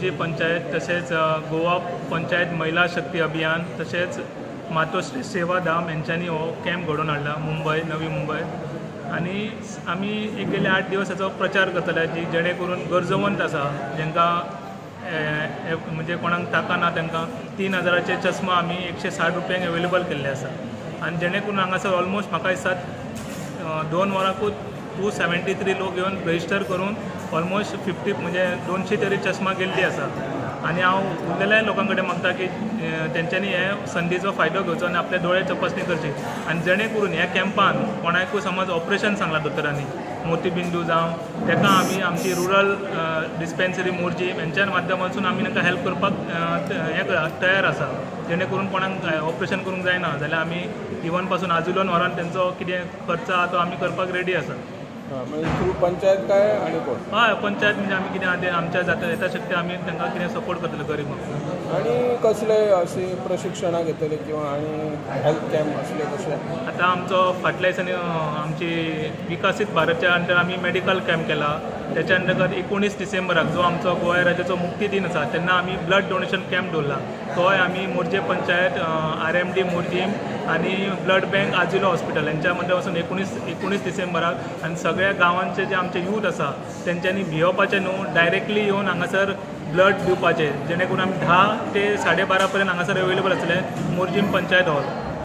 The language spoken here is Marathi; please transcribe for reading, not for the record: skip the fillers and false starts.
मोर्जी पंचायत तसेच गोवा पंचायत महिला शक्ती अभियान तसेच मातोश्री सेवाधाम यांच्यानी हो कॅम्प घडोवन हाडला नवी मुंबय आणि आमी एक गेले 8 दिवस हाचो प्रचार करतले जी जेणे करून गरजवंत आसा जांकां म्हणजे कोणाक ताकाना तांकां 3000चे चश्मा आमी 160 रुपयांक अवेलेबल केल्ले आसा आनी जेणे करून हांगासर ऑलमोस्ट म्हाका दिसता 2 वरांकूच 273 लोक येवन रजिस्टर करून ऑलमोस्ट 50 म्हणजे 200 तरी चश्मा गेल्ली आसा आनी हांव उरलेल्या लोकां कडेन मागता की तेंच्यांनी हे संदीचो फायदो घेवचो आनी आपले दोळे तपासणी करची आनी जेणे करून ह्या कॅम्पान कोणाकूय समज ऑपरेशन सांगलां दोतोरांनी मोतीबिंदू जावं ताका आमी आमची रुरल डिस्पेन्सरी मोर्जी हेंच्या माध्यमांतसून आमी तांकां हेल्प करपाक हे तयार आसा जेणे करून कोणाक ऑपरेशन करूंक जायना जाल्यार आमी इवन पासून आजुलोन व्हरान तेंचो कितें खर्च आहा तो आमी करपाक रेडी आसा. म्हणजे थ्रू पंचायत काय आणि कोण? हय पंचायत म्हणजे आमी कितें आहा आमच्या जाता येता शक्ती आमी तांकां कितें सपोर्ट करतले गरीब. आणि कसले अशी प्रशिक्षणां घेतले किंवा आणि हेल्थ कॅम्प असले कशे? आतां आमचो फाटल्या दिसांनी आमची विकसीत भारतच्या अंडर आमी मेडिकल कॅम्प केला त्याच्या अंतर्गत 19 डिसेंबराक जो आमचो गोंय राज्याचो मुक्ती दिन आसा तेन्ना आमी ब्लड डोनेशन कॅम्प दवरला तोय आमी मोर्जे पंचायत RMD मोर्जीम आनी ब्लड बँक आजिलो हॉस्पिटल यांच्या मध्ये वचून 19 डिसेंबराक आनी सगळ्या गांवांचे जे आमचे यूथ आसा तेंच्यांनी भिवपाचें न्हू डायरेक्टली येवन हांगासर ब्लड दिवपाचें जेणे करून आमी 10 ते 12:30 पर्यंत हांगासर अवेलेबल आसले मोर्जीम पंचायत हॉल